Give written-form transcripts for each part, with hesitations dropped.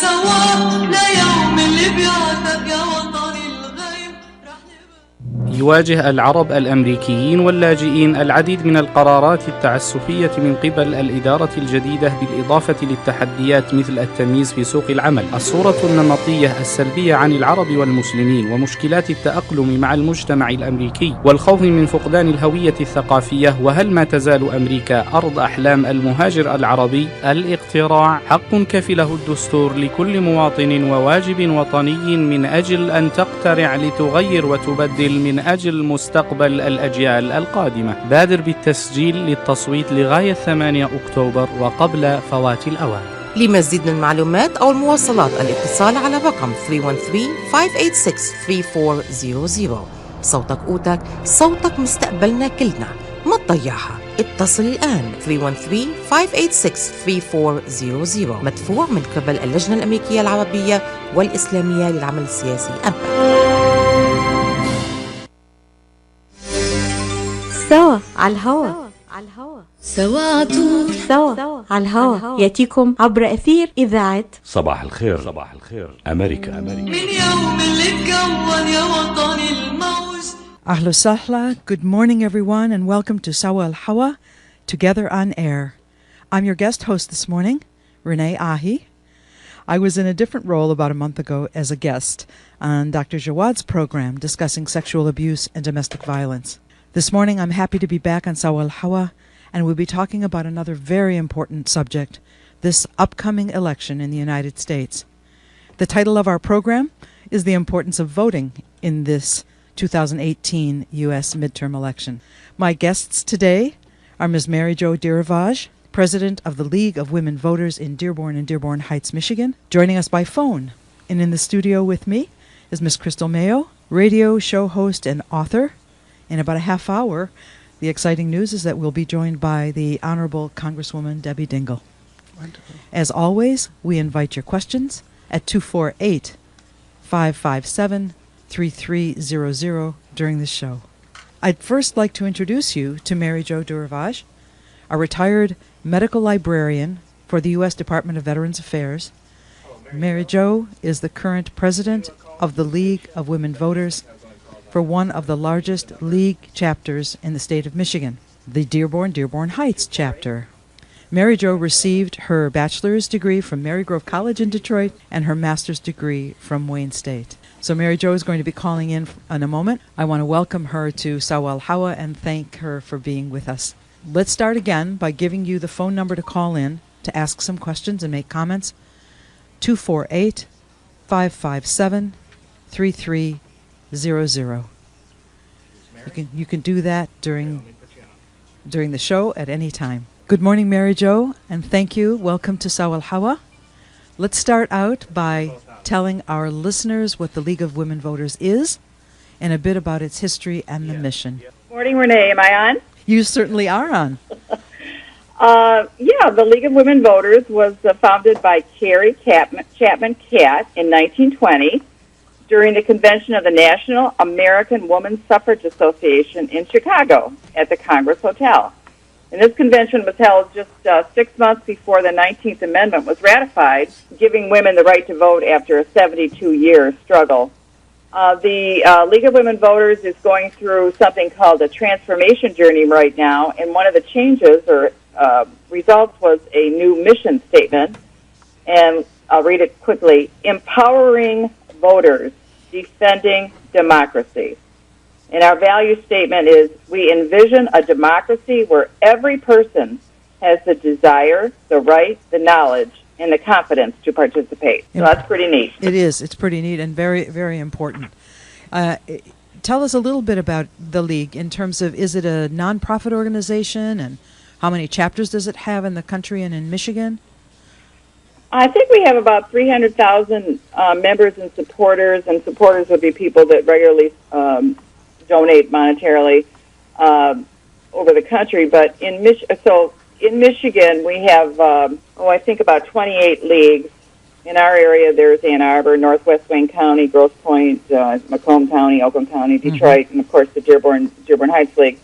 سوا ليوم اللي بيعتب يا وطني الغيم. يواجه العرب الأمريكيين واللاجئين العديد من القرارات التعسفية من قبل الإدارة الجديدة، بالإضافة للتحديات مثل التمييز في سوق العمل، الصورة النمطية السلبية عن العرب والمسلمين، ومشكلات التأقلم مع المجتمع الأمريكي، والخوف من فقدان الهوية الثقافية. وهل ما تزال أمريكا أرض أحلام المهاجر العربي؟ الاقتراع حق كفله الدستور لكل مواطن وواجب وطني من أجل أن تقترع لتغير وتبدل من أجل مستقبل الأجيال القادمة. بادر بالتسجيل للتصويت لغاية 8 أكتوبر وقبل فوات الأوان. لمزيد من المعلومات أو المواصلات الاتصال على رقم 313-586-3400. صوتك قوتك، صوتك مستقبلنا كلنا، ما تضيعها. اتصل الآن 313-586-3400. مدفوع من قبل اللجنة الأمريكية العربية والإسلامية للعمل السياسي أمبا. سوا على الهوا، سوا عطول، سوا على الهوا، يأتيكم عبر أثير إذاعة صباح الخير أمريكا. من يوم اللي تكون يا وطني الموج. Ahlo sahla, good morning everyone, and welcome to Sawa al-Hawa, Together on Air. I'm your guest host this morning, Renée Ahee. I was in a different role about a month ago as a guest on Dr. Jawad's program discussing sexual abuse and domestic violence. This morning I'm happy to be back on Sawa al-Hawa, and we'll be talking about another very important subject, this upcoming election in the United States. The title of our program is The Importance of Voting in this 2018 U.S. midterm election. My guests today are Ms. Mary Jo Durivage, President of the League of Women Voters in Dearborn and Dearborn Heights, Michigan. Joining us by phone and in the studio with me is Ms. Crystal Mayo, radio show host and author. In about a half hour, the exciting news is that we'll be joined by the Honorable Congresswoman Debbie Dingell. Wonderful. As always, we invite your questions at 248-557-3300 during the show. I'd first like to introduce you to Mary Jo Durivage, a retired medical librarian for the U.S. Department of Veterans Affairs. Mary Jo is the current president of the League of Women Voters for one of the largest league chapters in the state of Michigan, the Dearborn-Dearborn Heights chapter. Mary Jo received her bachelor's degree from Marygrove College in Detroit and her master's degree from Wayne State. So Mary Jo is going to be calling in a moment. I want to welcome her to Sawa al-Hawa and thank her for being with us. Let's start again by giving you the phone number to call in to ask some questions and make comments. 248-557-3300. You can do that during the show at any time. Good morning, Mary Jo, and thank you. Welcome to Sawa al-Hawa. Let's start out by telling our listeners what the League of Women Voters is and a bit about its history and the mission. Morning, Renee. Am I on? You certainly are on. The League of Women Voters was founded by Carrie Chapman Catt in 1920 during the convention of the National American Woman Suffrage Association in Chicago at the Congress Hotel. And this convention was held just 6 months before the 19th Amendment was ratified, giving women the right to vote after a 72-year struggle. The League of Women Voters is going through something called a transformation journey right now, and one of the changes or results was a new mission statement, and I'll read it quickly. Empowering voters, defending democracy. And our value statement is, we envision a democracy where every person has the desire, the right, the knowledge, and the confidence to participate. So that's pretty neat. It is. It's pretty neat and very, very important. Tell us a little bit about the League in terms of, is it a nonprofit organization, and how many chapters does it have in the country and in Michigan? I think we have about 300,000 members and supporters would be people that regularly donate monetarily over the country. But in Michigan, we have, I think about 28 leagues. In our area, there's Ann Arbor, Northwest Wayne County, Grosse Pointe, Macomb County, Oakland County, Detroit, and, of course, the Dearborn Heights League.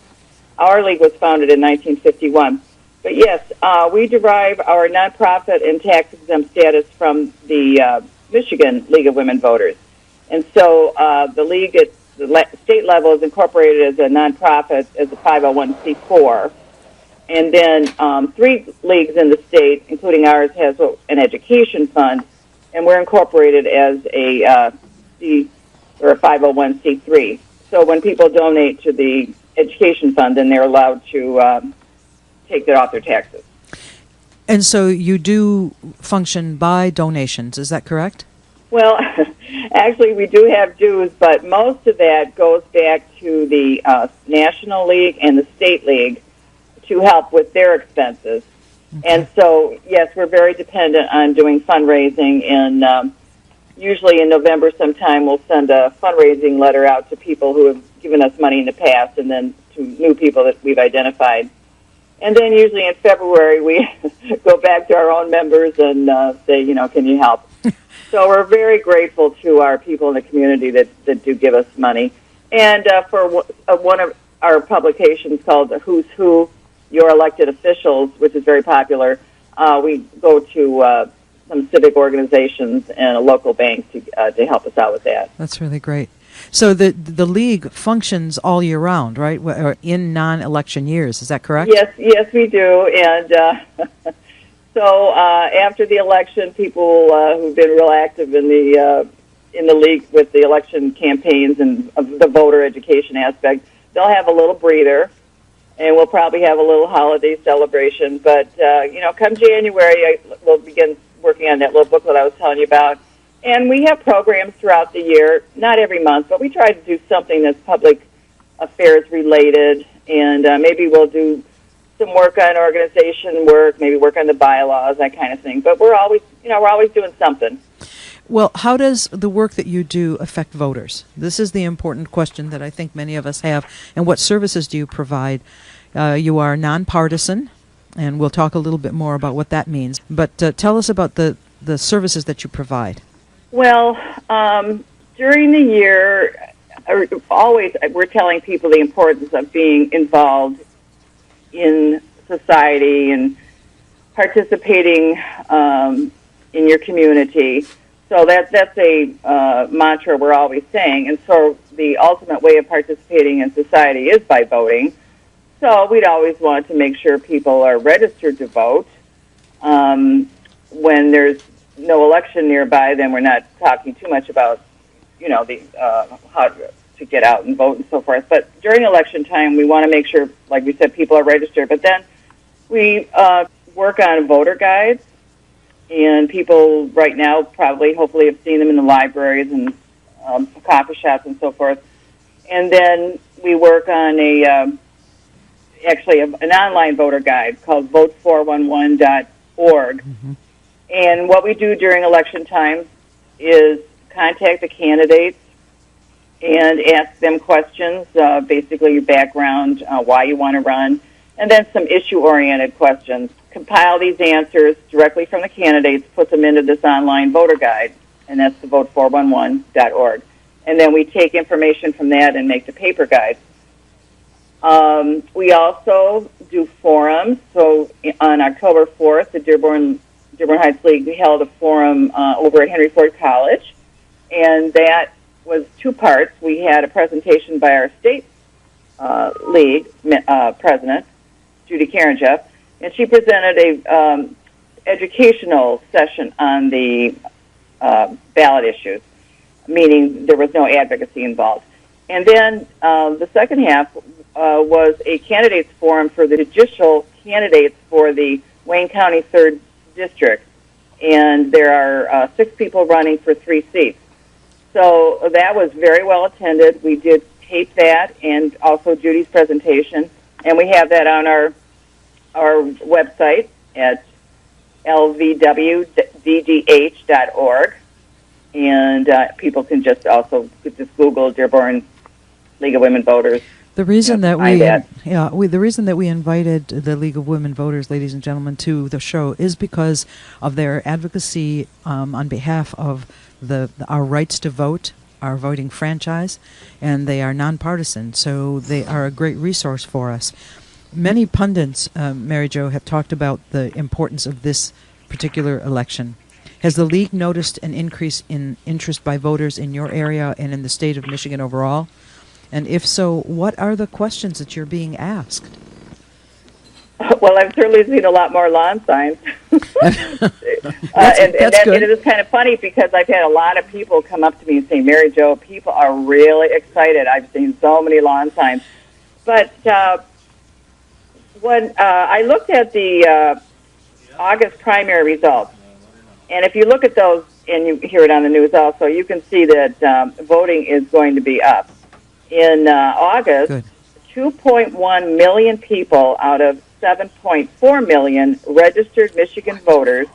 Our league was founded in 1951. But yes, we derive our nonprofit and tax-exempt status from the Michigan League of Women Voters. And so the league at the state level is incorporated as a nonprofit, as a 501c4. And then 3 leagues in the state, including ours, has an education fund, and we're incorporated as a 501c3. So when people donate to the education fund, then they're allowed to take that off their taxes. And so you do function by donations, is that correct? Well, actually, we do have dues, but most of that goes back to the National League and the State League to help with their expenses. Okay. And so, yes, we're very dependent on doing fundraising, and usually in November sometime we'll send a fundraising letter out to people who have given us money in the past, and then to new people that we've identified. And then usually in February we go back to our own members and say, can you help? So we're very grateful to our people in the community that do give us money. And for one of our publications called Who's Who, Your Elected Officials, which is very popular, we go to some civic organizations and a local bank to help us out with that. That's really great. So the league functions all year round, right? Or in non-election years, is that correct? Yes, we do. And so after the election, people who've been real active in the league with the election campaigns and the voter education aspect, they'll have a little breather, and we'll probably have a little holiday celebration. But come January, we'll begin working on that little booklet I was telling you about. And we have programs throughout the year, not every month, but we try to do something that's public affairs related, and maybe we'll do some work on organization work, maybe work on the bylaws, that kind of thing. But we're always doing something. Well, how does the work that you do affect voters? This is the important question that I think many of us have. And what services do you provide? You are nonpartisan, and we'll talk a little bit more about what that means. But tell us about the services that you provide. Well, during the year, always we're telling people the importance of being involved in society and participating in your community. So that's a mantra we're always saying. And so the ultimate way of participating in society is by voting. So we'd always want to make sure people are registered to vote. When there's no election nearby, then we're not talking too much about, how to get out and vote and so forth. But during election time, we want to make sure, like we said, people are registered. But then we work on voter guides, and people right now probably, hopefully, have seen them in the libraries and coffee shops and so forth. And then we work on an online voter guide called vote411.org. Mm-hmm. And what we do during election time is contact the candidates and ask them questions, basically your background, why you want to run, and then some issue-oriented questions. Compile these answers directly from the candidates, put them into this online voter guide, and that's the vote411.org. And then we take information from that and make the paper guide. We also do forums. So on October 4th, the Dearborn Heights League, we held a forum over at Henry Ford College, and that was 2 parts. We had a presentation by our state league president, Judy Karenjeff, and she presented a educational session on the ballot issues, meaning there was no advocacy involved. And then the second half was a candidates forum for the judicial candidates for the Wayne County 3rd District, and there are 6 people running for 3 seats. So that was very well attended. We did tape that and also Judy's presentation, and we have that on our website at lvwddh.org, and people can just Google Dearborn League of Women Voters. The reason that the reason that we invited the League of Women Voters, ladies and gentlemen, to the show is because of their advocacy on behalf of our rights to vote, our voting franchise, and they are nonpartisan, so they are a great resource for us. Many pundits, Mary Jo, have talked about the importance of this particular election. Has the League noticed an increase in interest by voters in your area and in the state of Michigan overall? And if so, what are the questions that you're being asked? Well, I've certainly seen a lot more lawn signs. That's and good. it is kind of funny because I've had a lot of people come up to me and say, Mary Jo, people are really excited. I've seen so many lawn signs. But when I looked at the August primary results, and if you look at those, and you hear it on the news also, you can see that voting is going to be up. In August, Good. 2.1 million people out of 7.4 million registered Michigan voters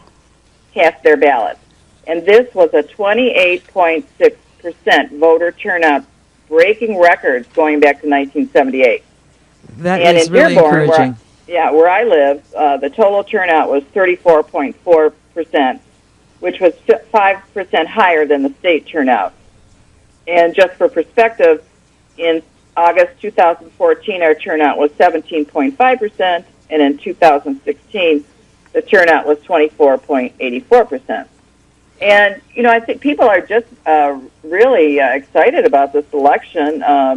cast their ballots. And this was a 28.6% voter turnout, breaking records going back to 1978. That and is in really Dearborn, encouraging. where I live, the total turnout was 34.4%, which was 5% higher than the state turnout. And just for perspective, in August 2014, our turnout was 17.5%, and in 2016, the turnout was 24.84%. And, you know, I think people are just really excited about this election. I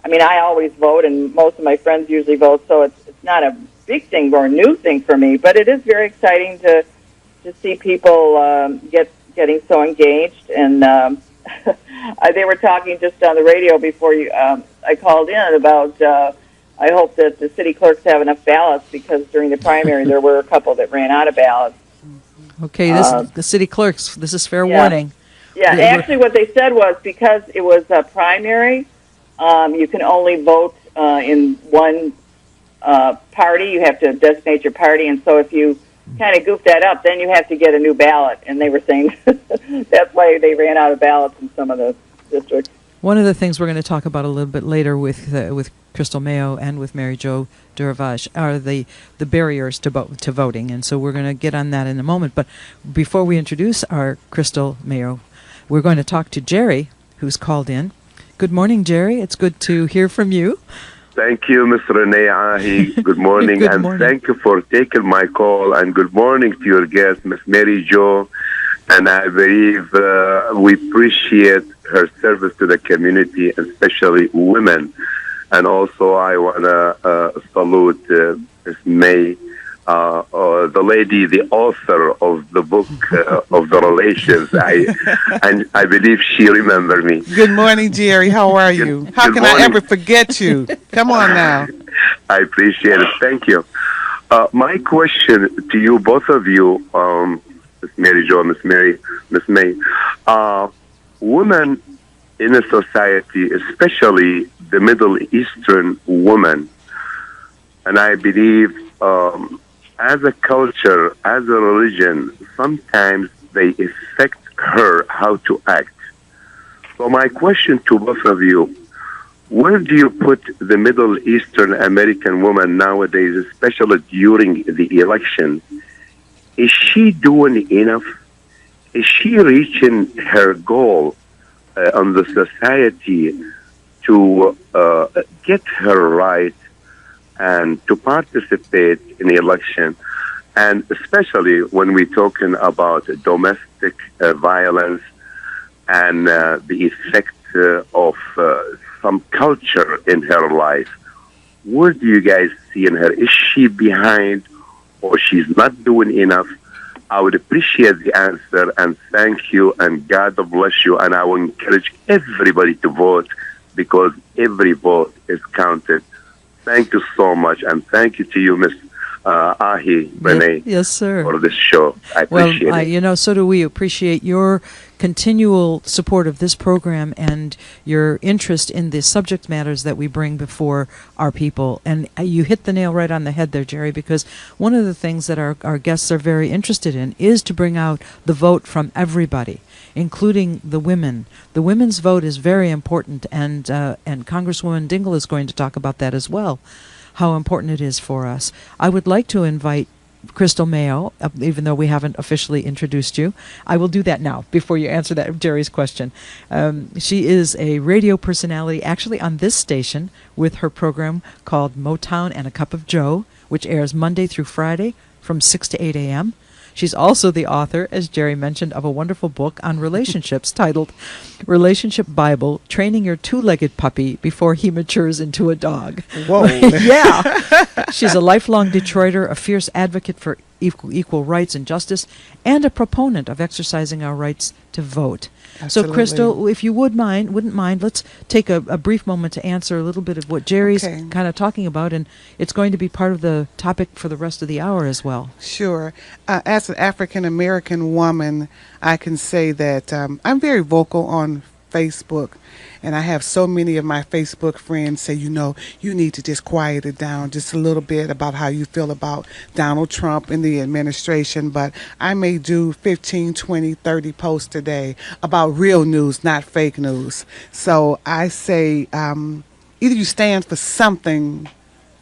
mean, I always vote, and most of my friends usually vote, so it's not a big thing or a new thing for me, but it is very exciting to see people getting so engaged. And they were talking just on the radio before I called in about I hope that the city clerks have enough ballots, because during the primary there were a couple that ran out of ballots. Okay, the city clerks, this is fair Yeah. warning. Yeah, actually what they said was because it was a primary, you can only vote in one party. You have to designate your party, and so if you kind of goof that up, then you have to get a new ballot. And they were saying that's why they ran out of ballots in some of the districts. One of the things we're going to talk about a little bit later with Crystal Mayo and with Mary Jo Durivage are the barriers to voting, and so we're going to get on that in a moment. But before we introduce our Crystal Mayo, we're going to talk to Jerry, who's called in. Good morning, Jerry. It's good to hear from you. Thank you, Ms. Renée Ahee. Good morning, Good and morning. thank you for taking my call, and good morning to your guest, Ms. Mary Jo. And I believe we appreciate her service to the community, especially women. And also I want to salute Ms. May, the lady, the author of the book of the relations. And I believe she remembered me. Good morning, Jerry. How are you? How good can morning. I ever forget you? Come on now. I appreciate it. Thank you. My question to you, both of you, Ms. Mary Jo, Ms. May, women in a society, especially the Middle Eastern woman, and I believe as a culture, as a religion, sometimes they affect her how to act. So my question to both of you, where do you put the Middle Eastern American woman nowadays, especially during the election? Is she doing enough? Is she reaching her goal on the society to get her right and to participate in the election? And especially when we're talking about domestic violence and the effect of some culture in her life, where do you guys see in her? Is she behind, or she's not doing enough? I would appreciate the answer, and thank you, and God bless you. And I will encourage everybody to vote, because every vote is counted. Thank you so much, and thank you to you, Ms. Ahee, Renée, Yes, sir. for this show. I appreciate it. You know, so do we appreciate your continual support of this program and your interest in the subject matters that we bring before our people. And you hit the nail right on the head there, Jerry, because one of the things that our guests are very interested in is to bring out the vote from everybody, including the women. The women's vote is very important, and Congresswoman Dingell is going to talk about that as well, how important it is for us. I would like to invite Crystal Mayo, even though we haven't officially introduced you. I will do that now before you answer that Jerry's question. She is a radio personality actually on this station with her program called Motown and a Cup of Joe, which airs Monday through Friday from 6 to 8 a.m. She's also the author, as Jerry mentioned, of a wonderful book on relationships titled Relationship Bible, Training Your Two-Legged Puppy Before He Matures into a Dog. Whoa. Yeah. She's a lifelong Detroiter, a fierce advocate for equal rights and justice, and a proponent of exercising our rights to vote. Absolutely. So, Crystal, if you wouldn't mind, let's take a brief moment to answer a little bit of what Jerry's kind of talking about, and it's going to be part of the topic for the rest of the hour as well. Sure. As an African-American woman, I can say that I'm very vocal on Facebook, and I have so many of my Facebook friends say, you need to just quiet it down just a little bit about how you feel about Donald Trump and the administration, but I may do 15, 20, 30 posts a day about real news, not fake news. So I say either you stand for something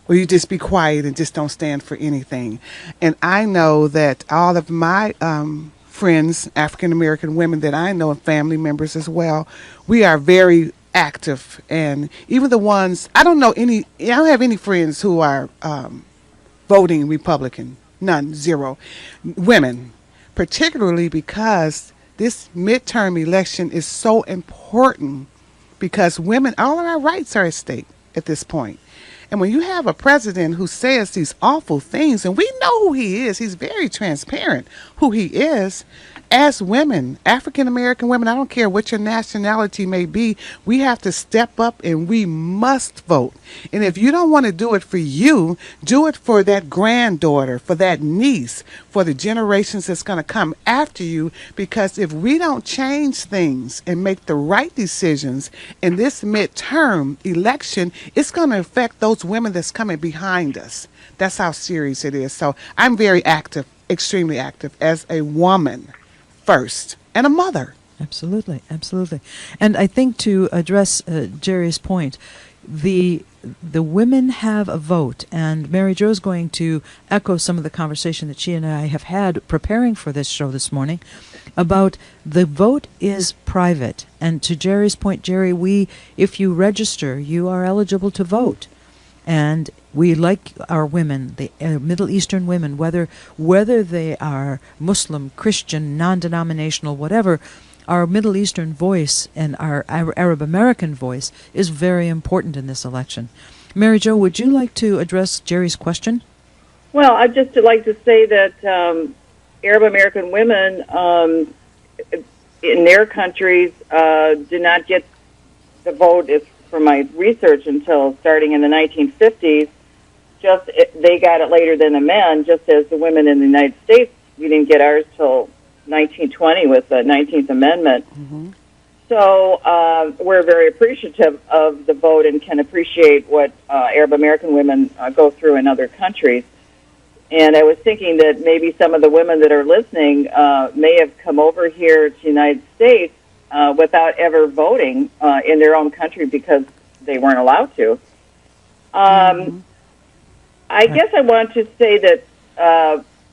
or you just be quiet and just don't stand for anything. And I know that all of my friends, African American women that I know, and family members as well, we are very active. And even the ones, I don't have any friends who are voting Republican. None, zero. Women, particularly because this midterm election is so important, because women, all of our rights are at stake at this point. And when you have a president who says these awful things, and we know who he is, he's very transparent who he is, as women, African American women, I don't care what your nationality may be, we have to step up and we must vote. And if you don't want to do it for you, do it for that granddaughter, for that niece, for the generations that's going to come after you, because if we don't change things and make the right decisions in this midterm election, it's going to affect those women that's coming behind us. That's how serious it is. So I'm very active, extremely active as a woman first, and a mother. Absolutely, absolutely. And I think to address Jerry's point, the women have a vote, and Mary Jo's going to echo some of the conversation that she and I have had preparing for this show this morning about the vote is private. And to Jerry's point, Jerry, if you register, you are eligible to vote. And we like our women, the Middle Eastern women, whether they are Muslim, Christian, non-denominational, whatever, our Middle Eastern voice and our Arab American voice is very important in this election. Mary Jo, would you like to address Jerry's question? Well, I'd just like to say that Arab American women in their countries do not get the vote, from my research, until starting in the 1950s. They got it later than the men, just as the women in the United States, we didn't get ours till 1920 with the 19th Amendment. Mm-hmm. So we're very appreciative of the vote and can appreciate what Arab American women go through in other countries. And I was thinking that maybe some of the women that are listening may have come over here to the United States without ever voting in their own country because they weren't allowed to. I guess I want to say that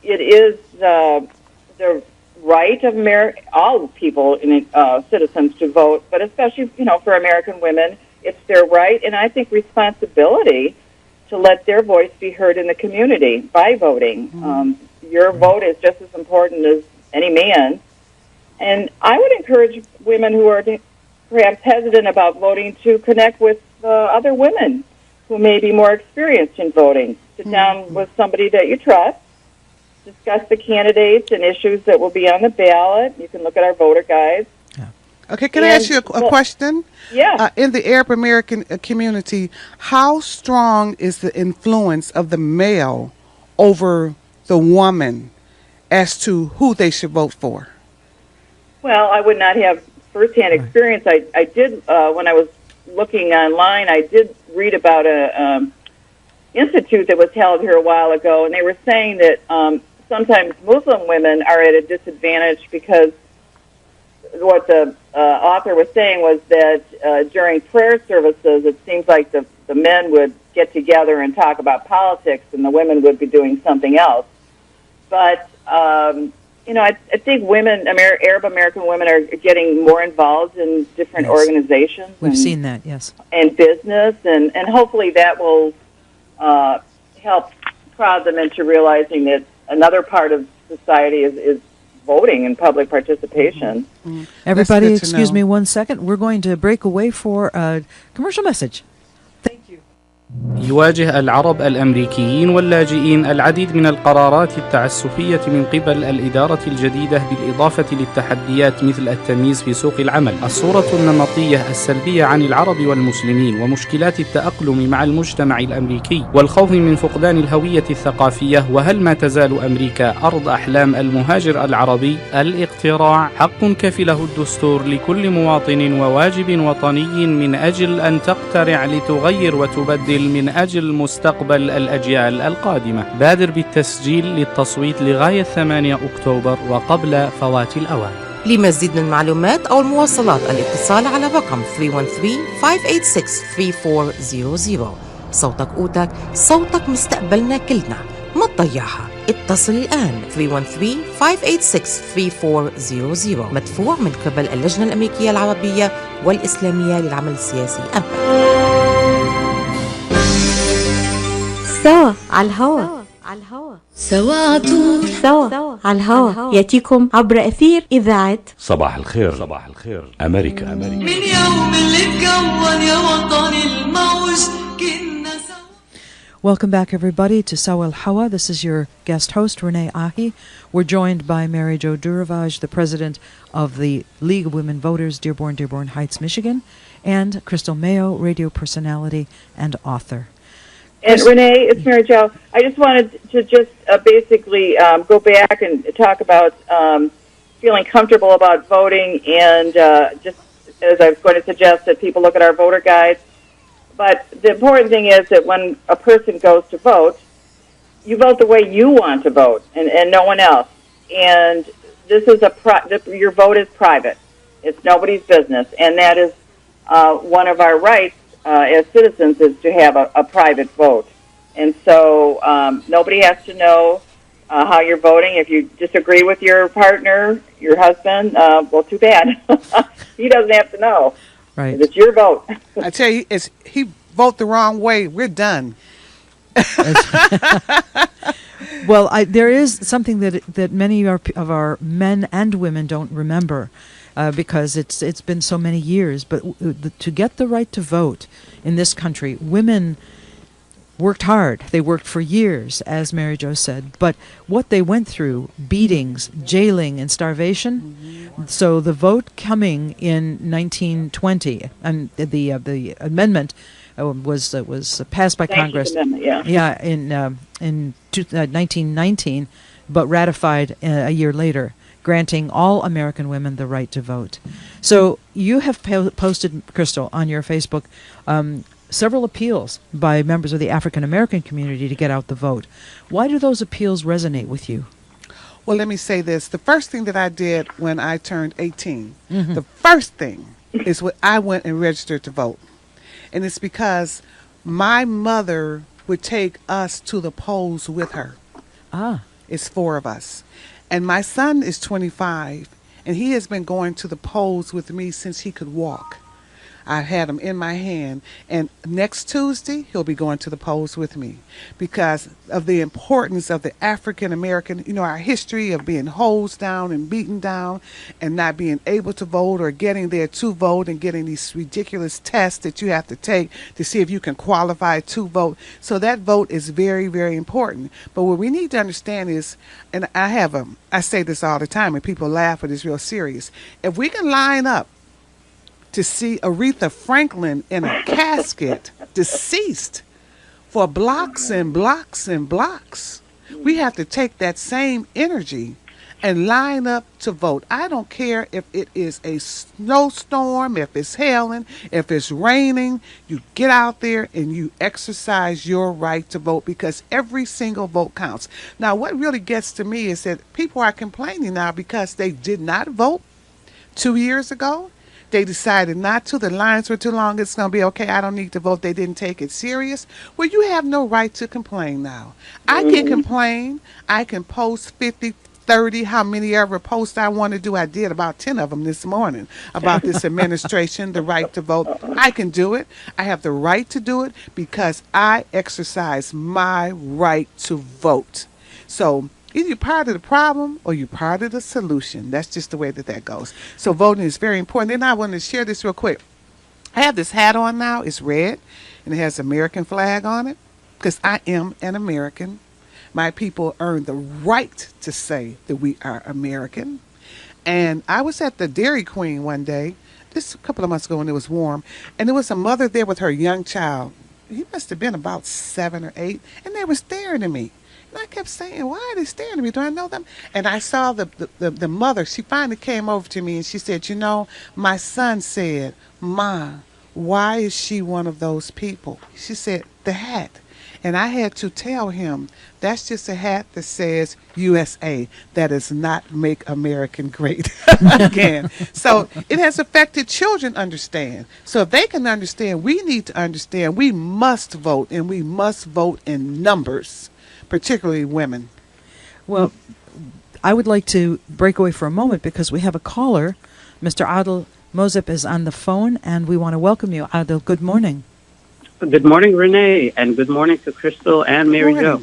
it is the right of all people, citizens, to vote, but especially, for American women, it's their right, and I think responsibility to let their voice be heard in the community by voting. Your vote is just as important as any man. And I would encourage women who are perhaps hesitant about voting to connect with other women who may be more experienced in voting. Sit down with somebody that you trust, discuss the candidates and issues that will be on the ballot. You can look at our voter guides. Okay, can I ask you a question? Yeah. In the Arab American community, how strong is the influence of the male over the woman as to who they should vote for? Well, I would not have firsthand experience. I did, when I was looking online, I did read about a institute that was held here a while ago, and they were saying that sometimes Muslim women are at a disadvantage because what the author was saying was that during prayer services, it seems like the men would get together and talk about politics, and the women would be doing something else. but I think women, Arab American women, are getting more involved in different organizations. We've seen that, yes. And business, and hopefully that will help prod them into realizing that another part of society is voting and public participation. Mm-hmm. Everybody, excuse me 1 second. We're going to break away for a commercial message. Thank you. يواجه العرب الأمريكيين واللاجئين العديد من القرارات التعسفية من قبل الإدارة الجديدة، بالإضافة للتحديات مثل التمييز في سوق العمل، الصورة النمطية السلبية عن العرب والمسلمين، ومشكلات التأقلم مع المجتمع الأمريكي، والخوف من فقدان الهوية الثقافية. وهل ما تزال أمريكا أرض أحلام المهاجر العربي؟ الاقتراع حق كفله الدستور لكل مواطن وواجب وطني من أجل أن تقترع لتغير وتبدل من أجل مستقبل الأجيال القادمة. بادر بالتسجيل للتصويت لغاية 8 أكتوبر وقبل فوات الأوان. لمزيد من المعلومات أو المواصلات الاتصال على رقم 313-586-3400. صوتك قوتك، صوتك مستقبلنا كلنا، ما تضيعها. اتصل الآن 313-586-3400. مدفوع من قبل اللجنة الأمريكية العربية والإسلامية للعمل السياسي أمريكا. سوا على الهوا، سوا عطول، سوا على الهوا، يأتيكم عبر أثير إذاعة صباح الخير أمريكا. من يوم اللي اتكون يا وطني الموج كنا سوا. Welcome back, everybody, to Sawa al-Hawa. This is your guest host, Renée Ahee. We're joined by Mary Jo Durivage, the president of the League of Women Voters, Dearborn-Dearborn Heights, Michigan, and Crystal Mayo, radio personality and author. And Renee, it's Mary Jo. I just wanted to basically go back and talk about feeling comfortable about voting, and just as I was going to suggest that people look at our voter guides. But the important thing is that when a person goes to vote, you vote the way you want to vote, and no one else. And this is your vote is private. It's nobody's business, and that is one of our rights as citizens, is to have a private vote. And so nobody has to know how you're voting. If you disagree with your partner, your husband, well, too bad. He doesn't have to know. Right. It's your vote. I tell you, he vote the wrong way, we're done. Well, there is something that many of our men and women don't remember, because it's been so many years. But to get the right to vote in this country, women worked hard. They worked for years, as Mary Jo said. But what they went through, beatings, jailing, and starvation. Mm-hmm. So the vote coming in 1920, and the amendment was passed by Congress. In 1919, but ratified a year later, granting all American women the right to vote. So you have posted, Crystal, on your Facebook, several appeals by members of the African American community to get out the vote. Why do those appeals resonate with you? Well, let me say this. The first thing that I did when I turned 18, the first thing is what I went and registered to vote. And it's because my mother would take us to the polls with her. It's 4 of us. And my son is 25, and he has been going to the polls with me since he could walk. I had him in my hand, and next Tuesday he'll be going to the polls with me because of the importance of the African American, our history of being hosed down and beaten down and not being able to vote or getting there to vote and getting these ridiculous tests that you have to take to see if you can qualify to vote. So that vote is very, very important. But what we need to understand is, and I say this all the time and people laugh, but it's real serious. If we can line up to see Aretha Franklin in a casket, deceased, for blocks and blocks and blocks, we have to take that same energy and line up to vote. I don't care if it is a snowstorm, if it's hailing, if it's raining, you get out there and you exercise your right to vote because every single vote counts. Now, what really gets to me is that people are complaining now because they did not vote 2 years ago. They decided not to. The lines were too long. It's going to be okay. I don't need to vote. They didn't take it serious. Well, you have no right to complain now. I can complain. I can post 50, 30, how many ever posts I want to do. I did about 10 of them this morning about this administration, the right to vote. I can do it. I have the right to do it because I exercise my right to vote. So either you're part of the problem or you're part of the solution. That's just the way that goes. So voting is very important. And I want to share this real quick. I have this hat on now. It's red, and it has an American flag on it because I am an American. My people earn the right to say that we are American. And I was at the Dairy Queen one day, just a couple of months ago when it was warm, and there was a mother there with her young child. He must have been about 7 or 8, and they were staring at me. And I kept saying, why are they staring at me? Do I know them? And I saw the mother. She finally came over to me, and she said, my son said, Ma, why is she one of those people? She said, the hat. And I had to tell him, that's just a hat that says USA. That does not make American great again. So it has affected children understand. So if they can understand, we need to understand we must vote, and we must vote in numbers, particularly women. Well, I would like to break away for a moment because we have a caller. Mr. Adel Mozip is on the phone, and we want to welcome you. Adel, good morning. Good morning, Renee, and good morning to Crystal and Mary Jo.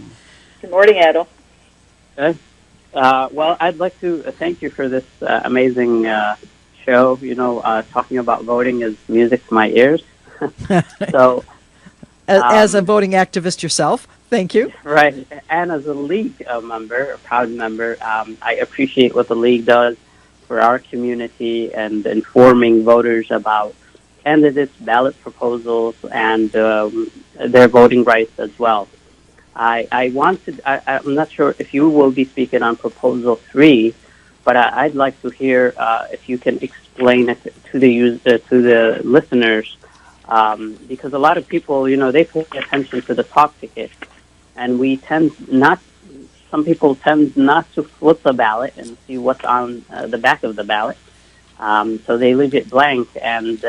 Good morning, Adel. Okay. Well, I'd like to thank you for this amazing show. Talking about voting is music to my ears. So, as a voting activist yourself, thank you. Right, and as a league member, a proud member, I appreciate what the league does for our community and informing voters about candidates, ballot proposals, and their voting rights as well. I'm not sure if you will be speaking on Proposal 3, but I'd like to hear if you can explain it to the listeners, because a lot of people, they pay attention to the talk ticket, and some people tend not to flip the ballot and see what's on the back of the ballot. So they leave it blank, and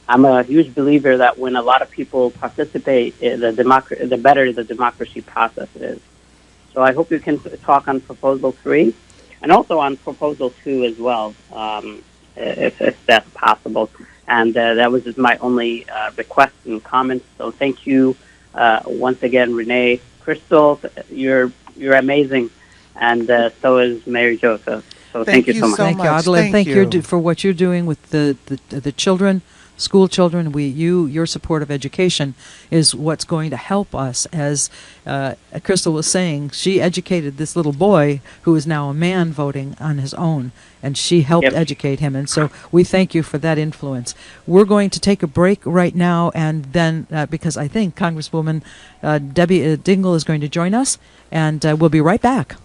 I'm a huge believer that when a lot of people participate, the better the democracy process is. So I hope you can talk on Proposal 3 and also on Proposal 2 as well, if that's possible. And that was just my only request and comment. So thank you once again, Renee. Crystal, you're amazing, and so is Mary Jo. So thank you so much. Thank you, Adel, and thank you for what you're doing with the children, school children. Your support of education is what's going to help us. As Crystal was saying, she educated this little boy who is now a man voting on his own, and she helped educate him. And so we thank you for that influence. We're going to take a break right now, and then because I think Congresswoman Debbie Dingell is going to join us, and we'll be right back.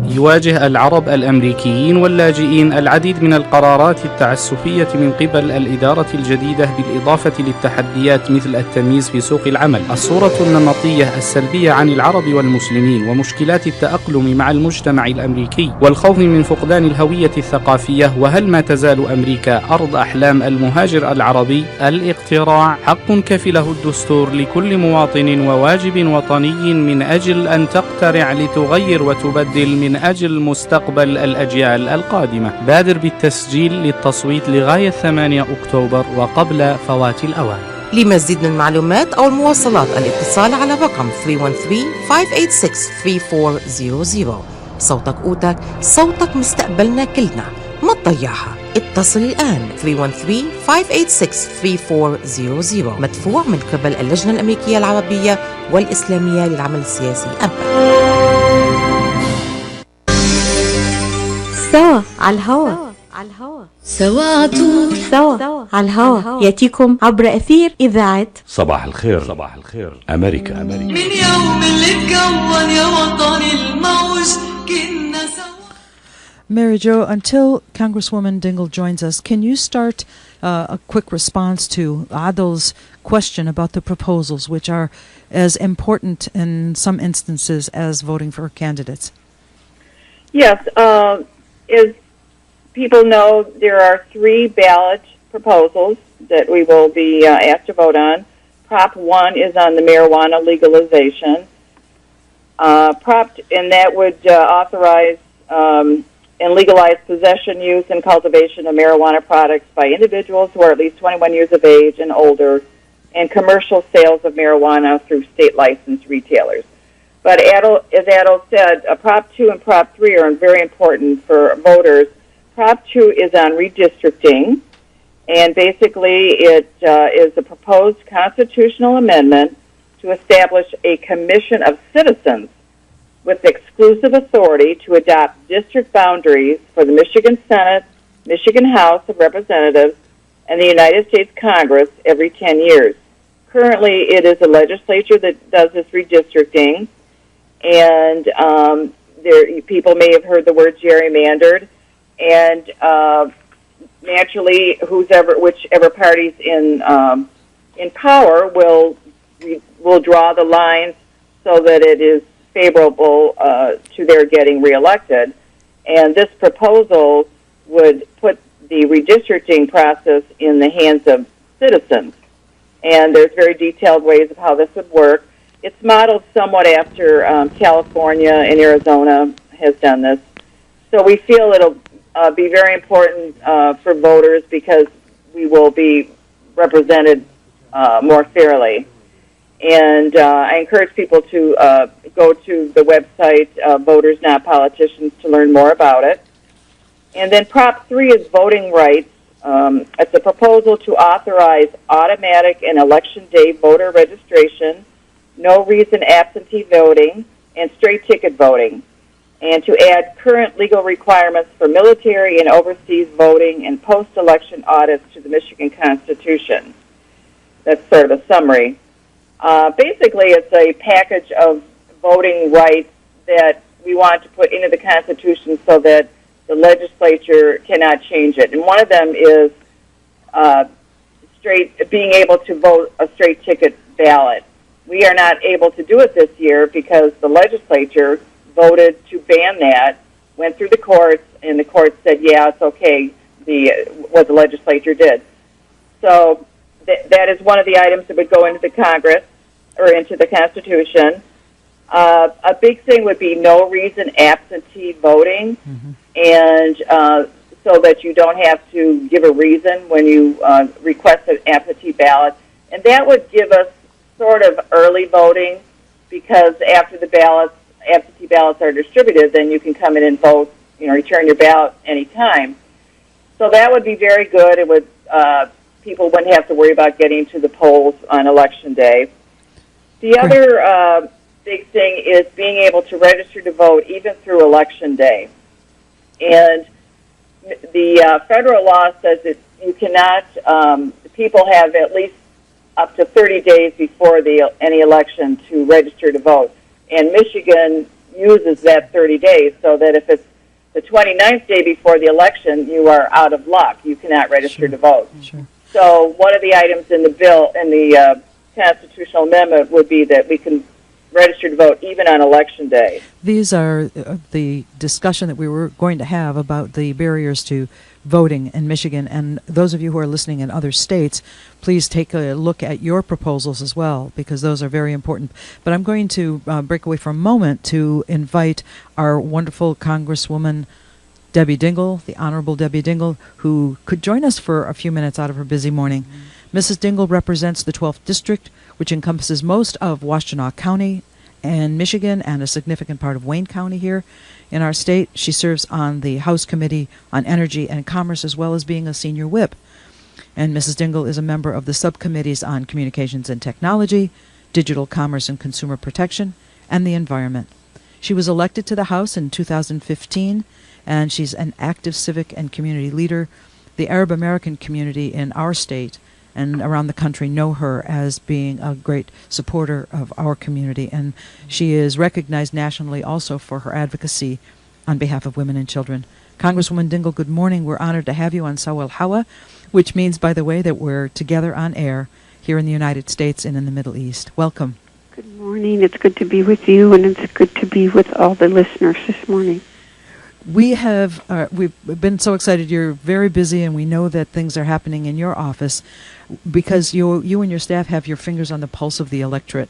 يواجه العرب الأمريكيين واللاجئين العديد من القرارات التعسفية من قبل الإدارة الجديدة بالإضافة للتحديات مثل التمييز في سوق العمل، الصورة النمطية السلبية عن العرب والمسلمين، ومشكلات التأقلم مع المجتمع الأمريكي، والخوف من فقدان الهوية الثقافية. وهل ما تزال أمريكا أرض أحلام المهاجر العربي؟ الاقتراع حق كفله الدستور لكل مواطن وواجب وطني من أجل أن تقترع لتغير وتبدل من أجل مستقبل الأجيال القادمة. بادر بالتسجيل للتصويت لغاية 8 أكتوبر وقبل فوات الأوان. لمزيد من المعلومات أو المواصلات الاتصال على رقم 313-586-3400. صوتك قوتك، صوتك مستقبلنا كلنا، ما تضيعها. اتصل الآن 313-586-3400. مدفوع من قبل اللجنة الأمريكية العربية والإسلامية للعمل السياسي أمبا. سوا على الهوا، سوا على طول، سوا على الهوا، يأتيكم عبر أثير إذاعة صباح الخير أمريكا. من يوم اللي اتكون يا وطني الموج كنا سوا. Mary Jo, until Congresswoman Dingell joins us, can you start a quick response to Adel's question about the proposals, which are as important in some instances as voting for candidates? Yes, as people know there are 3 ballot proposals that we will be asked to vote on. Prop 1 is on the marijuana legalization. And that would authorize and legalize possession, use, and cultivation of marijuana products by individuals who are at least 21 years of age and older, and commercial sales of marijuana through state licensed retailers. But as Adel said, Prop 2 and Prop 3 are very important for voters. Prop 2 is on redistricting, and basically it is a proposed constitutional amendment to establish a commission of citizens with exclusive authority to adopt district boundaries for the Michigan Senate, Michigan House of Representatives, and the United States Congress every 10 years. Currently, it is the legislature that does this redistricting, and people may have heard the word gerrymandered, and naturally, whichever party's in power will draw the lines so that it is favorable to their getting reelected. And this proposal would put the redistricting process in the hands of citizens. And there's very detailed ways of how this would work. It's modeled somewhat after California and Arizona has done this. So we feel it'll be very important for voters because we will be represented more fairly. And I encourage people to go to the website, Voters Not Politicians, to learn more about it. And then Prop 3 is voting rights. It's a proposal to authorize automatic and election day voter registration, no reason absentee voting, and straight ticket voting, and to add current legal requirements for military and overseas voting and post-election audits to the Michigan Constitution. That's sort of a summary. Basically, it's a package of voting rights that we want to put into the Constitution so that the legislature cannot change it. And one of them is being able to vote a straight ticket ballot. We are not able to do it this year because the legislature voted to ban that, went through the courts, and the courts said, yeah, it's okay, what the legislature did. So that is one of the items that would go into the Congress or into the Constitution. A big thing would be no reason absentee voting, and so that you don't have to give a reason when you request an absentee ballot. And that would give us sort of early voting because after the absentee ballots are distributed, then you can come in and vote, return your ballot anytime. So that would be very good. It would people wouldn't have to worry about getting to the polls on Election Day. The other big thing is being able to register to vote even through Election Day. And the federal law says that you cannot, people have at least up to 30 days before any election to register to vote. And Michigan uses that 30 days so that if it's the 29th day before the election, you are out of luck. You cannot register to vote. Sure. So one of the items in the bill, in the constitutional amendment, would be that we can register to vote even on Election Day. These are the discussion that we were going to have about the barriers to voting in Michigan. And those of you who are listening in other states, please take a look at your proposals as well, because those are very important. But I'm going to break away for a moment to invite our wonderful Congresswoman Debbie Dingell, the Honorable Debbie Dingell, who could join us for a few minutes out of her busy morning. Mrs. Dingell represents the 12th District, which encompasses most of Washtenaw County and Michigan and a significant part of Wayne County here in our state. She serves on the House Committee on Energy and Commerce as well as being a senior whip. And Mrs. Dingell is a member of the subcommittees on Communications and Technology, Digital Commerce and Consumer Protection, and the Environment. She was elected to the House in 2015, and she's an active civic and community leader. The Arab American community in our state and around the country know her as being a great supporter of our community, and she is recognized nationally also for her advocacy on behalf of women and children. Congresswoman Dingell, good morning. We're honored to have you on Sawa al-Hawa, which means, by the way, that we're together on air here in the United States and in the Middle East. Welcome. Good morning. It's good to be with you, and it's good to be with all the listeners this morning. We've been so excited. You're very busy, and we know that things are happening in your office because you and your staff have your fingers on the pulse of the electorate.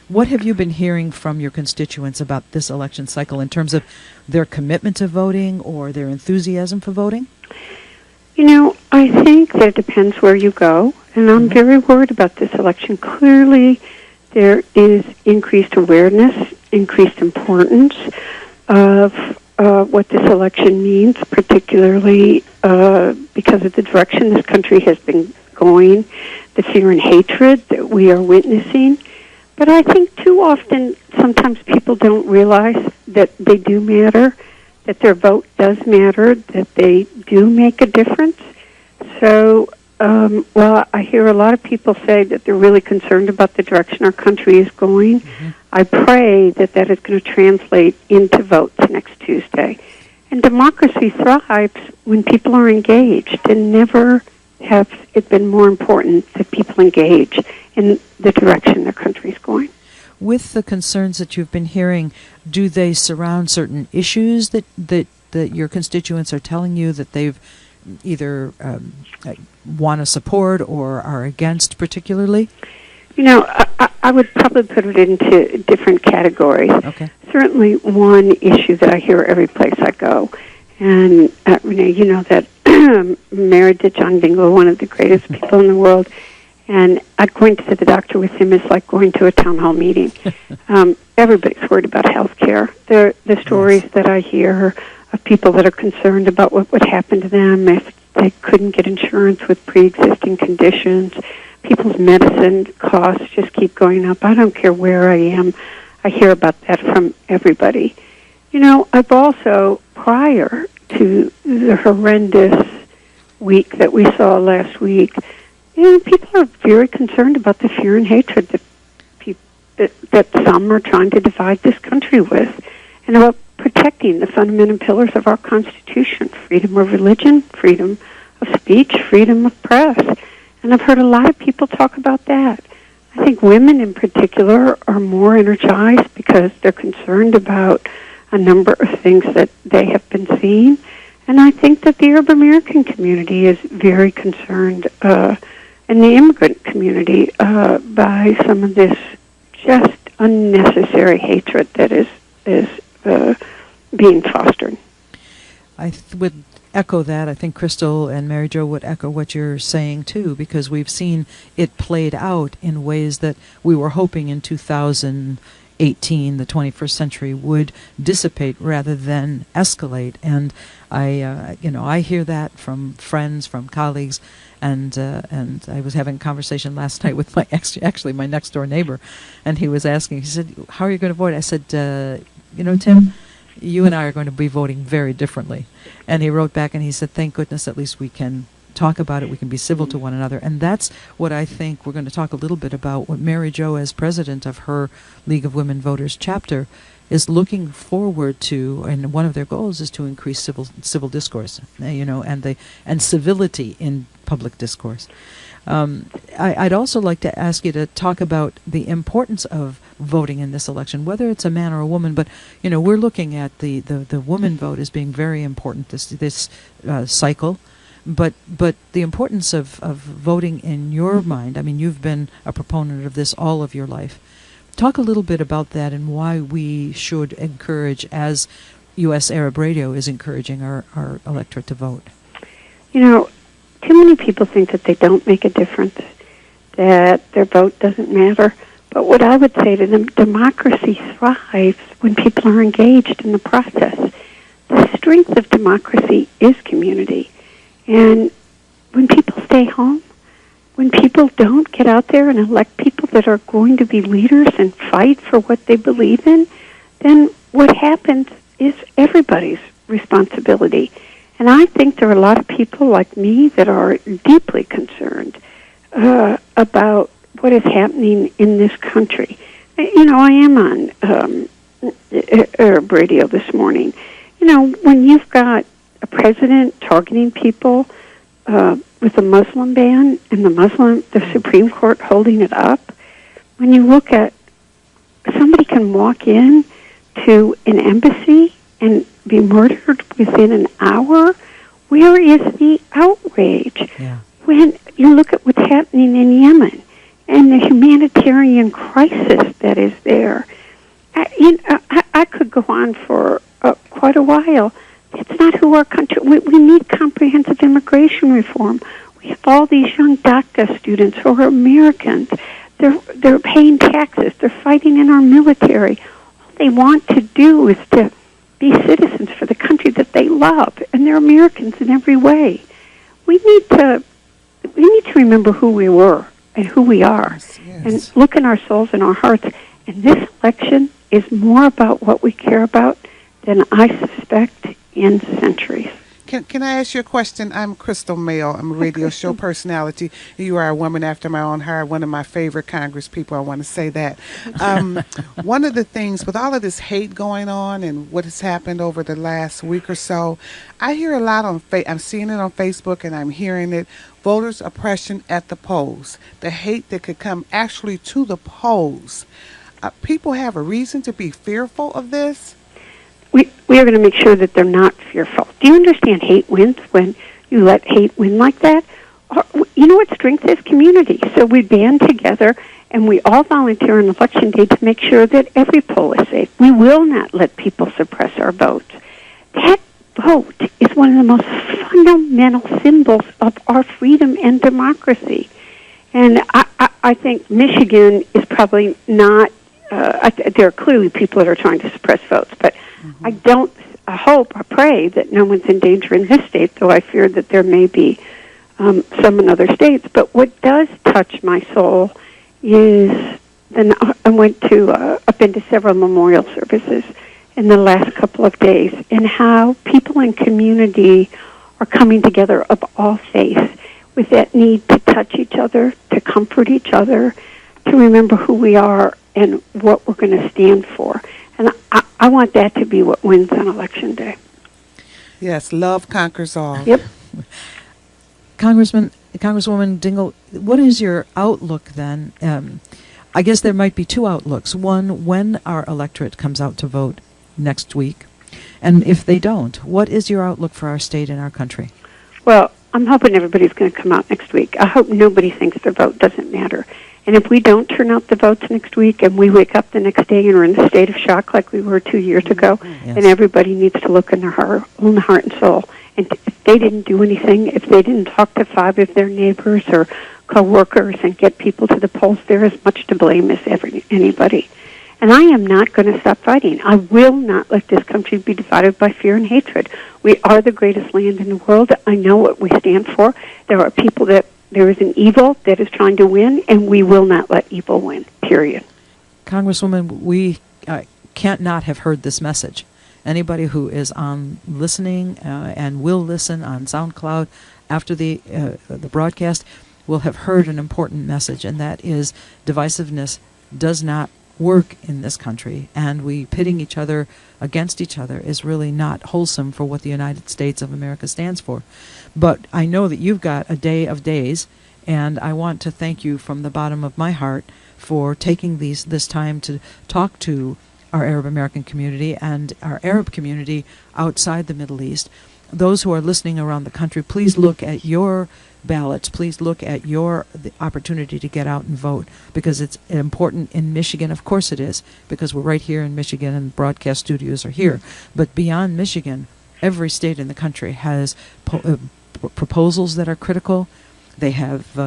What have you been hearing from your constituents about this election cycle in terms of their commitment to voting or their enthusiasm for voting? I think that it depends where you go, and I'm very worried about this election. Clearly, there is increased awareness, increased importance of what this election means, particularly because of the direction this country has been going, the fear and hatred that we are witnessing. But I think too often, sometimes people don't realize that they do matter, that their vote does matter, that they do make a difference. So while I hear a lot of people say that they're really concerned about the direction our country is going, I pray that that is going to translate into votes next Tuesday. And democracy thrives when people are engaged, and never has it been more important that people engage in the direction their country is going. With the concerns that you've been hearing, do they surround certain issues that your constituents are telling you that they've either want to support or are against particularly? I would probably put it into different categories. Okay. Certainly one issue that I hear every place I go, and Renee, you know that married to John Dingell, one of the greatest people in the world, and going to the doctor with him is like going to a town hall meeting. Everybody's worried about health care. The stories that I hear of people that are concerned about what would happen to them if they couldn't get insurance with pre-existing conditions. People's medicine costs just keep going up. I don't care where I am. I hear about that from everybody. I've also, prior to the horrendous week that we saw last week, people are very concerned about the fear and hatred that some are trying to divide this country with, and about protecting the fundamental pillars of our Constitution: freedom of religion, freedom of speech, freedom of press. And I've heard a lot of people talk about that. I think women in particular are more energized because they're concerned about a number of things that they have been seeing. And I think that the Arab American community is very concerned, and the immigrant community, by some of this just unnecessary hatred that is being fostered. I would echo that. I think Crystal and Mary Jo would echo what you're saying too, because we've seen it played out in ways that we were hoping in 2018, the 21st century, would dissipate rather than escalate. And I hear that from friends, from colleagues, and I was having a conversation last night with my next door neighbor, and he was asking. He said, "How are you going to vote?" I said, Tim, you and I are going to be voting very differently. And he wrote back and he said, thank goodness at least we can talk about it, we can be civil to one another. And that's what I think we're going to talk a little bit about, what Mary Jo, as president of her League of Women Voters chapter, is looking forward to, and one of their goals is to increase civil discourse, and civility in public discourse. I'd also like to ask you to talk about the importance of voting in this election, whether it's a man or a woman. But we're looking at the woman vote as being very important this cycle. But the importance of voting in your mind. I mean, you've been a proponent of this all of your life. Talk a little bit about that and why we should encourage, as U.S. Arab Radio is encouraging our electorate to vote. Too many people think that they don't make a difference, that their vote doesn't matter. But what I would say to them, democracy thrives when people are engaged in the process. The strength of democracy is community. And when people stay home, when people don't get out there and elect people that are going to be leaders and fight for what they believe in, then what happens is everybody's responsibility. And I think there are a lot of people like me that are deeply concerned about what is happening in this country. I am on Arab Radio this morning. When you've got a president targeting people with a Muslim ban and the Supreme Court holding it up, when you look at somebody can walk in to an embassy and be murdered within an hour? Where is the outrage? Yeah. When you look at what's happening in Yemen and the humanitarian crisis that is there, I could go on for quite a while. It's not who our country. We need comprehensive immigration reform. We have all these young DACA students who are Americans. They're paying taxes. They're fighting in our military. All they want to do is to be citizens for the country that they love, and they're Americans in every way. We need to remember who we were and who we are, and look in our souls and our hearts. And this election is more about what we care about than I suspect in centuries. Can I ask you a question? I'm Crystal Mayo. I'm a radio show personality. You are a woman after my own heart, one of my favorite Congress people. I want to say that. One of the things with all of this hate going on and what has happened over the last week or so, I hear a lot on I'm seeing it on Facebook and I'm hearing it. Voters' oppression at the polls. The hate that could come actually to the polls. People have a reason to be fearful of this. We are going to make sure that they're not fearful. Do you understand hate wins when you let hate win like that? You know what strength is? Community. So we band together and we all volunteer on Election Day to make sure that every poll is safe. We will not let people suppress our votes. That vote is one of the most fundamental symbols of our freedom and democracy. And I think Michigan is probably not, there are clearly people that are trying to suppress votes, but I hope, I pray that no one's in danger in this state, though I fear that there may be some in other states. But what does touch my soul is, I've been to several memorial services in the last couple of days, and how people in community are coming together of all faiths with that need to touch each other, to comfort each other, to remember who we are and what we're going to stand for. And I want that to be what wins on Election Day. Yes, love conquers all. Yep. Congresswoman Dingell, what is your outlook then? I guess there might be two outlooks. One, when our electorate comes out to vote next week, and if they don't, what is your outlook for our state and our country? Well, I'm hoping everybody's going to come out next week. I hope nobody thinks their vote doesn't matter. And if we don't turn out the votes next week and we wake up the next day and we're in a state of shock like we were 2 years ago, then everybody needs to look in their own heart and soul. And if they didn't do anything, if they didn't talk to 5 of their neighbors or co-workers and get people to the polls, they're as much to blame as anybody. And I am not going to stop fighting. I will not let this country be divided by fear and hatred. We are the greatest land in the world. I know what we stand for. There are people there is an evil that is trying to win, and we will not let evil win, period. Congresswoman, we can't not have heard this message. Anybody who is on listening and will listen on SoundCloud after the broadcast will have heard an important message, and that is divisiveness does not work in this country, and we pitting each other against each other is really not wholesome for what the United States of America stands for. But I know that you've got a day of days, and I want to thank you from the bottom of my heart for taking this time to talk to our Arab American community and our Arab community outside the Middle East. Those who are listening around the country, please look at your ballots. Please look at the opportunity to get out and vote, because it's important in Michigan. Of course it is, because we're right here in Michigan and broadcast studios are here. But beyond Michigan, every state in the country has proposals that are critical. They have,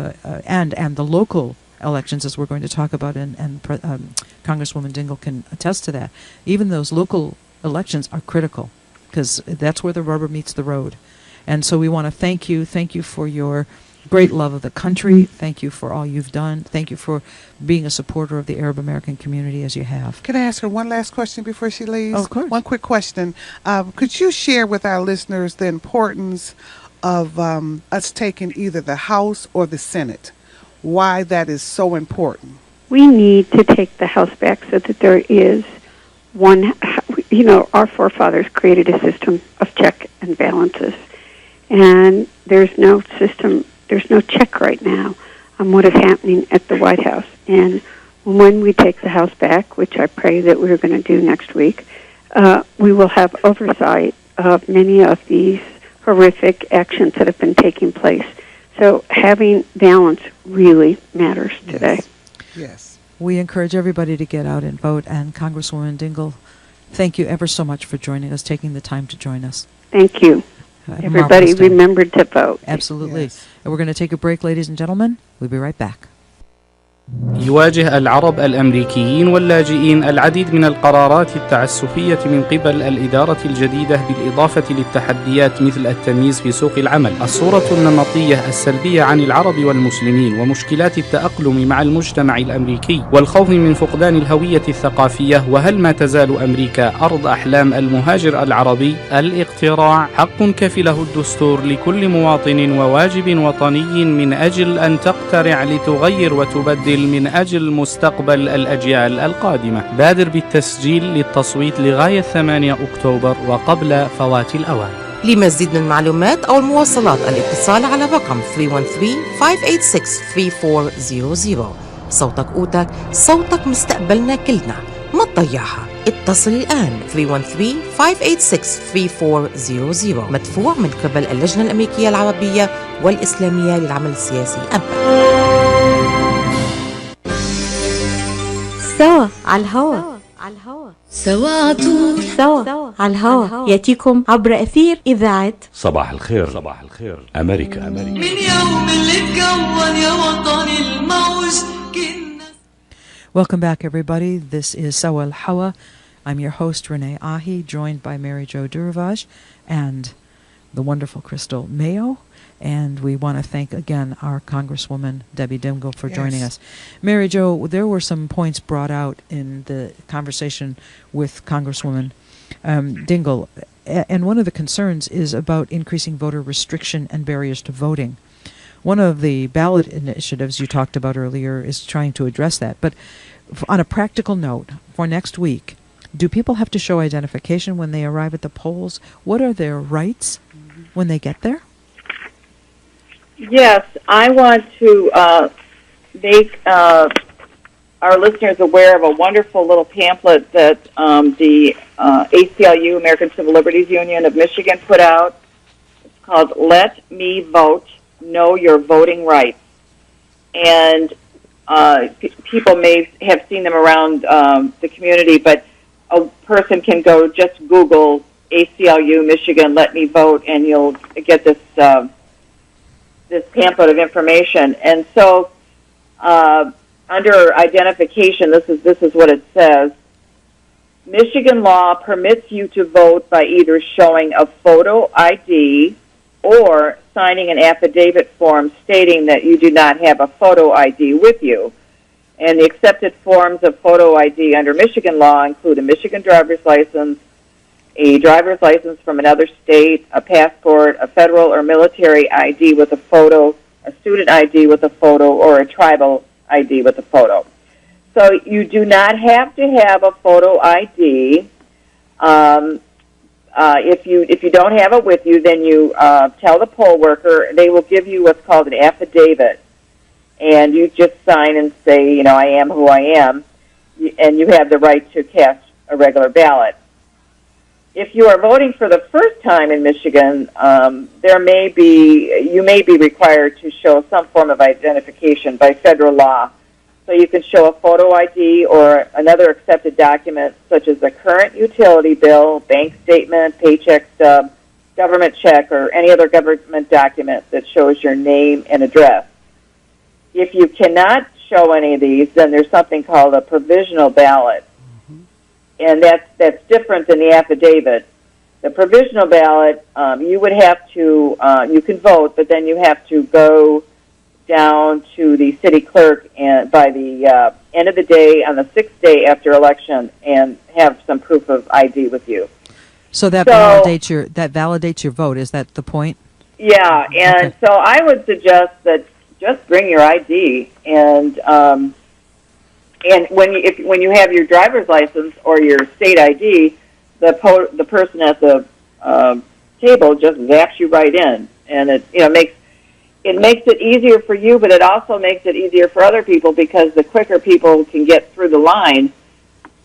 and the local elections, as we're going to talk about, and Congresswoman Dingell can attest to that. Even those local elections are critical, because that's where the rubber meets the road. And so we want to thank you for your great love of the country. Thank you for all you've done. Thank you for being a supporter of the Arab American community as you have. Can I ask her one last question before she leaves? Oh, of course. One quick question. Could you share with our listeners the importance of us taking either the House or the Senate? Why that is so important? We need to take the House back so that there is one. Our forefathers created a system of check and balances. And there's no system, there's no check right now on what is happening at the White House. And when we take the House back, which I pray that we're going to do next week, we will have oversight of many of these horrific actions that have been taking place. So having balance really matters today. Yes. We encourage everybody to get out and vote. And Congresswoman Dingell, thank you ever so much for joining us, taking the time to join us. Thank you. Everybody remember to vote. Absolutely. Yes. And we're going to take a break, ladies and gentlemen. We'll be right back. يواجه العرب الأمريكيين واللاجئين العديد من القرارات التعسفية من قبل الإدارة الجديدة بالإضافة للتحديات مثل التمييز في سوق العمل، الصورة النمطية السلبية عن العرب والمسلمين، ومشكلات التأقلم مع المجتمع الأمريكي، والخوف من فقدان الهوية الثقافية. وهل ما تزال أمريكا أرض أحلام المهاجر العربي؟ الاقتراع حق كفله الدستور لكل مواطن وواجب وطني من أجل أن تقترع لتغير وتبدل من أجل مستقبل الأجيال القادمة. بادر بالتسجيل للتصويت لغاية 8 أكتوبر وقبل فوات الأوان. لمزيد من المعلومات أو المواصلات الاتصال على رقم 313-586-3400. صوتك قوتك، صوتك مستقبلنا كلنا، ما تضيعها. اتصل الآن 313-586-3400. مدفوع من قبل اللجنة الأمريكية العربية والإسلامية للعمل السياسي أمريكا. سوا على الهوا. سوا عطول سوا على الهوا يأتيكم عبر أثير إذاعة صباح الخير. صباح الخير أمريكا. من يوم اللي اتكون يا وطن الموج كنا. Welcome back, everybody. This is Sawa al-Hawa. I'm your host, Renée Ahee, joined by Mary Jo Durivage and the wonderful Crystal Mayo. And we want to thank again our Congresswoman Debbie Dingell for joining us. Mary Jo, there were some points brought out in the conversation with Congresswoman Dingell, and one of the concerns is about increasing voter restriction and barriers to voting. One of the ballot initiatives you talked about earlier is trying to address that. But on a practical note, for next week, do people have to show identification when they arrive at the polls? What are their rights when they get there? Yes, I want to make our listeners aware of a wonderful little pamphlet that the ACLU, American Civil Liberties Union of Michigan, put out. It's called Let Me Vote, Know Your Voting Rights. And people may have seen them around the community, but a person can go just Google ACLU Michigan Let Me Vote, and you'll get this this pamphlet of information. And so under identification, this is what it says. Michigan law permits you to vote by either showing a photo ID or signing an affidavit form stating that you do not have a photo ID with you. And the accepted forms of photo ID under Michigan law include a Michigan driver's license, a driver's license from another state, a passport, a federal or military ID with a photo, a student ID with a photo, or a tribal ID with a photo. So you do not have to have a photo ID. If you don't have it with you, then you tell the poll worker. They will give you what's called an affidavit, and you just sign and say, you know, I am who I am, and you have the right to cast a regular ballot. If you are voting for the first time in Michigan, you may be required to show some form of identification by federal law. So you can show a photo ID or another accepted document, such as a current utility bill, bank statement, paycheck stub, government check, or any other government document that shows your name and address. If you cannot show any of these, then there's something called a provisional ballot. And that's different than the affidavit. The provisional ballot, you would have to, you can vote, but then you have to go down to the city clerk and by the end of the day on the 6th day after election and have some proof of ID with you. So validates your vote. Is that the point? Yeah, and so I would suggest that just bring your ID and when you have your driver's license or your state ID, the person at the table just zaps you right in, and it makes it easier for you, but it also makes it easier for other people because the quicker people can get through the line,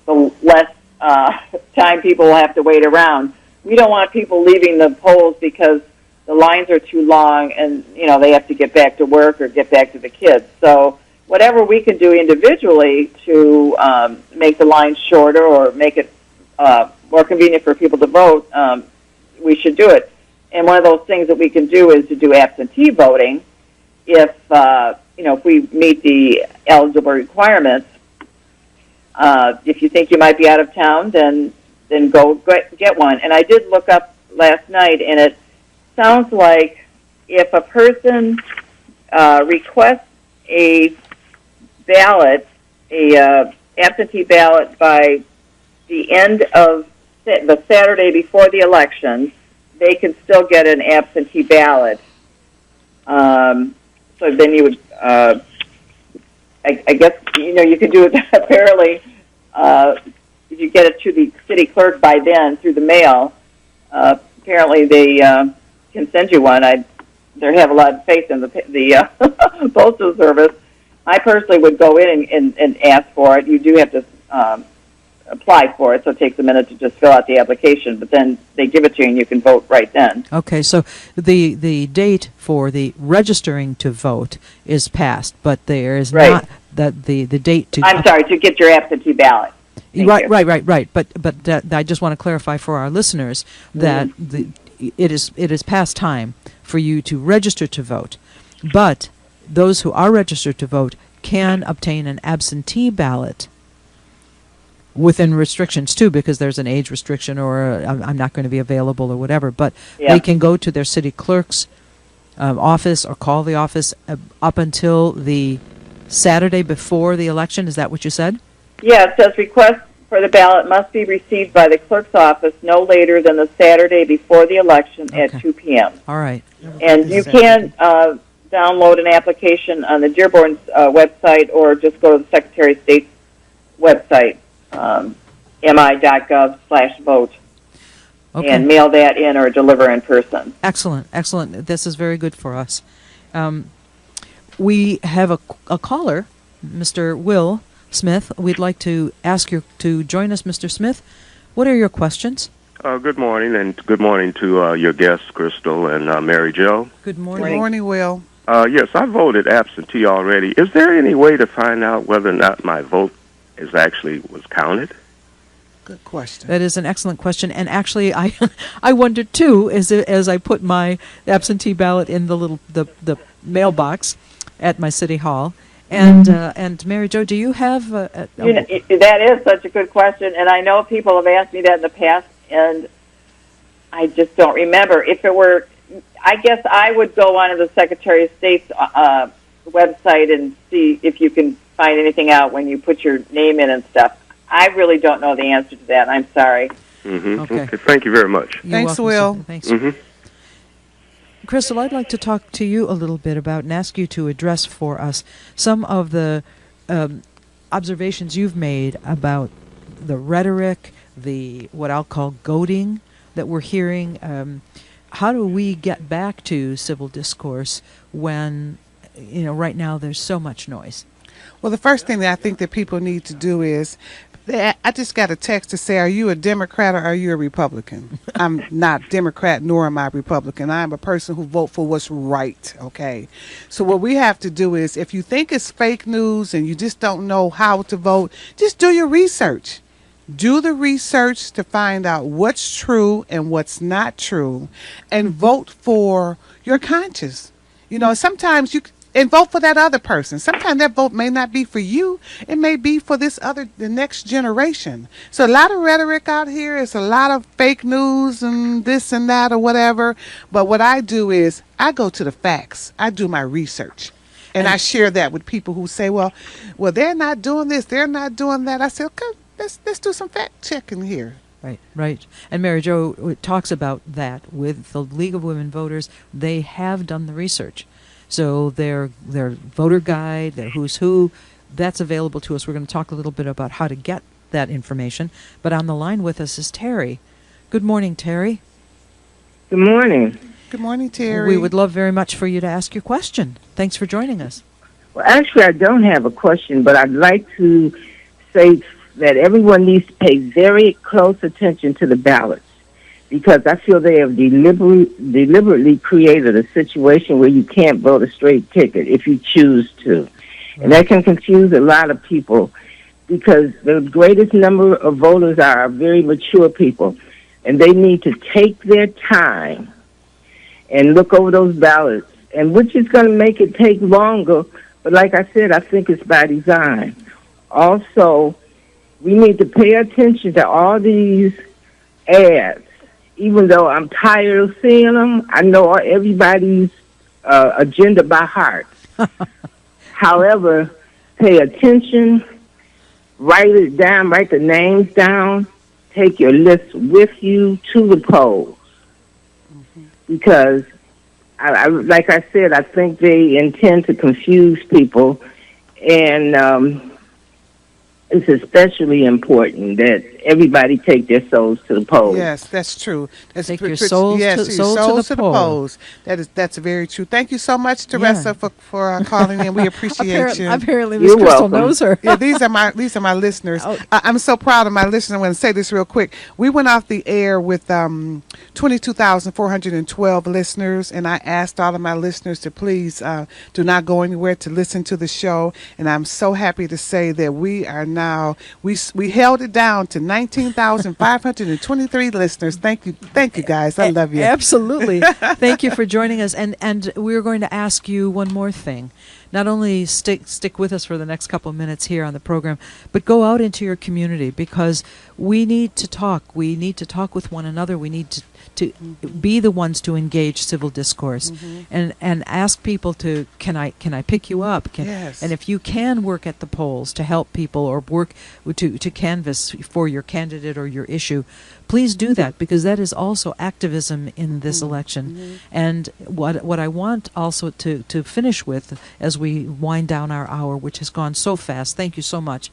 the less time people will have to wait around. We don't want people leaving the polls because the lines are too long and, they have to get back to work or get back to the kids. So whatever we can do individually to make the lines shorter or make it more convenient for people to vote, we should do it. And one of those things that we can do is to do absentee voting if we meet the eligible requirements. If you think you might be out of town, then go get one. And I did look up last night, and it sounds like if a person requests a ballot, a absentee ballot by the end of the Saturday before the election, they can still get an absentee ballot. So then you would, I guess, you could do it apparently. If you get it to the city clerk by then through the mail, apparently they can send you one. I have a lot of faith in the postal service. I personally would go in and ask for it. You do have to apply for it, so it takes a minute to just fill out the application, but then they give it to you and you can vote right then. Okay, so the date for the registering to vote is passed, but there is not the date to... I'm sorry, to get your absentee ballot. Right. But I just want to clarify for our listeners that it is past time for you to register to vote, but those who are registered to vote can obtain an absentee ballot within restrictions too, because there's an age restriction or I'm not going to be available or whatever, but they can go to their city clerk's office or call the office up until the Saturday before the election. Is that what you said? Yeah, it says request for the ballot must be received by the clerk's office no later than the Saturday before the election at 2 p.m. All right. And you can download an application on the Dearborn's website or just go to the Secretary of State's website, mi.gov/vote, and mail that in or deliver in person. Excellent. This is very good for us. We have a caller, Mr. Will Smith. We'd like to ask you to join us, Mr. Smith. What are your questions? Good morning, and good morning to your guests, Crystal and Mary Jo. Good morning. Good morning, Will. Yes, I voted absentee already. Is there any way to find out whether or not my vote was counted? Good question. That is an excellent question, and actually, I wondered too as I put my absentee ballot in the mailbox at my city hall. And Mary Jo, do you have that is such a good question, and I know people have asked me that in the past, and I just don't remember. If it were, I guess I would go onto the Secretary of State's website and see if you can find anything out when you put your name in and stuff. I really don't know the answer to that. I'm sorry. Okay. Thank you very much. Thanks, Will. Thanks. Mm-hmm. Crystal, I'd like to talk to you a little bit about and ask you to address for us some of the observations you've made about the rhetoric, the what I'll call goading that we're hearing. How do we get back to civil discourse when, right now there's so much noise? Well, the first thing that I think that people need to do is, I just got a text to say, are you a Democrat or are you a Republican? I'm not Democrat, nor am I Republican. I'm a person who vote for what's right, okay? So what we have to do is, if you think it's fake news and you just don't know how to vote, just do your research. Do the research to find out what's true and what's not true, and vote for your conscience. Sometimes and vote for that other person. Sometimes that vote may not be for you. It may be for the next generation. So a lot of rhetoric out here. It's a lot of fake news and this and that or whatever. But what I do is I go to the facts. I do my research. And I share that with people who say, well, they're not doing this. They're not doing that. I say, okay, let's do some fact checking here. Right. And Mary Jo talks about that with the League of Women Voters. They have done the research. So their voter guide, their who's who, that's available to us. We're going to talk a little bit about how to get that information. But on the line with us is Terry. Good morning, Terry. Good morning. Good morning, Terry. We would love very much for you to ask your question. Thanks for joining us. Well, actually, I don't have a question, but I'd like to say that everyone needs to pay very close attention to the ballots, because I feel they have deliberately created a situation where you can't vote a straight ticket if you choose to. And that can confuse a lot of people, because the greatest number of voters are very mature people, and they need to take their time and look over those ballots, and which is going to make it take longer. But like I said, I think it's by design. Also, we need to pay attention to all these ads. Even though I'm tired of seeing them, I know everybody's agenda by heart. However, pay attention, write it down, write the names down, take your list with you to the polls. Because, I like I said, I think they intend to confuse people, and it's especially important that everybody take their souls to the polls. Yes, that's true. Take your souls to the polls. That's very true. Thank you so much, Teresa, for calling in. We appreciate you. Apparently, Miss Crystal knows her. Yeah, these are my listeners. I'm so proud of my listeners. I'm going to say this real quick. We went off the air with 22,412 listeners, and I asked all of my listeners to please do not go anywhere to listen to the show. And I'm so happy to say that we are now, we held it down to 19,523 listeners. Thank you guys. I love you. Absolutely. Thank you for joining us. And we're going to ask you one more thing. Not only stick with us for the next couple of minutes here on the program, but go out into your community, because we need to talk. We need to talk with one another. We need to be the ones to engage civil discourse, and ask people to, can I pick you up? Yes. And if you can work at the polls to help people, or work to canvass for your candidate or your issue, please do that, because that is also activism in this election. And what I want also to finish with, as we wind down our hour, which has gone so fast, thank you so much,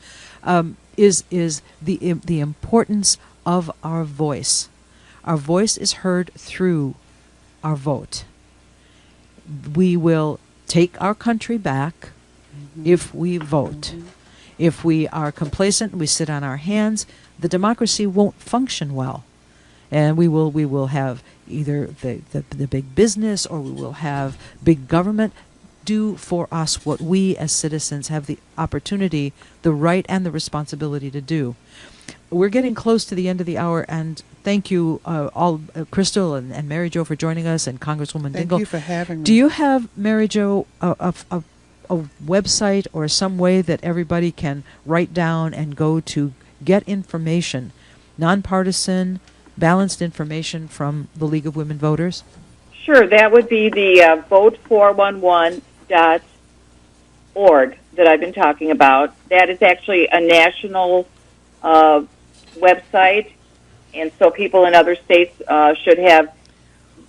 is the importance of our voice. Our voice is heard through our vote. We will take our country back if we vote. If we are complacent, we sit on our hands, the democracy won't function well. And we will have either the big business, or we will have big government do for us what we as citizens have the opportunity, the right, and the responsibility to do. We're getting close to the end of the hour, and thank you all, Crystal and Mary Jo, for joining us, and Congresswoman Dingell. Thank you for having me. Do you have, Mary Jo, a website or some way that everybody can write down and go to get information, nonpartisan, balanced information from the League of Women Voters? Sure, that would be the vote411.org that I've been talking about. That is actually a national website, and so people in other states should have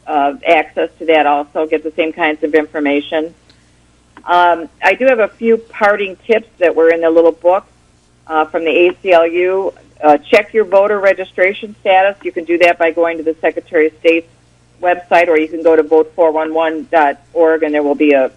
access to that also, get the same kinds of information. I do have a few parting tips that were in the little book from the ACLU. Check your voter registration status. You can do that by going to the Secretary of State's website, or you can go to vote411.org, and there will be a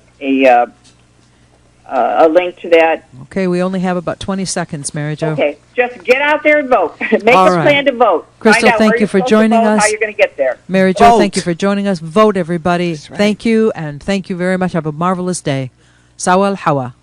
link to that. Okay, we only have about 20 seconds, Mary Jo. Okay, just get out there and vote. Make a plan to vote. Crystal, Find out thank where you for you're supposed joining to vote, us. how you're going to get there. Mary Jo, Vote. thank you for joining us. Vote, everybody. That's right. Thank you, and thank you very much. Have a marvelous day. Sawa al-Hawa.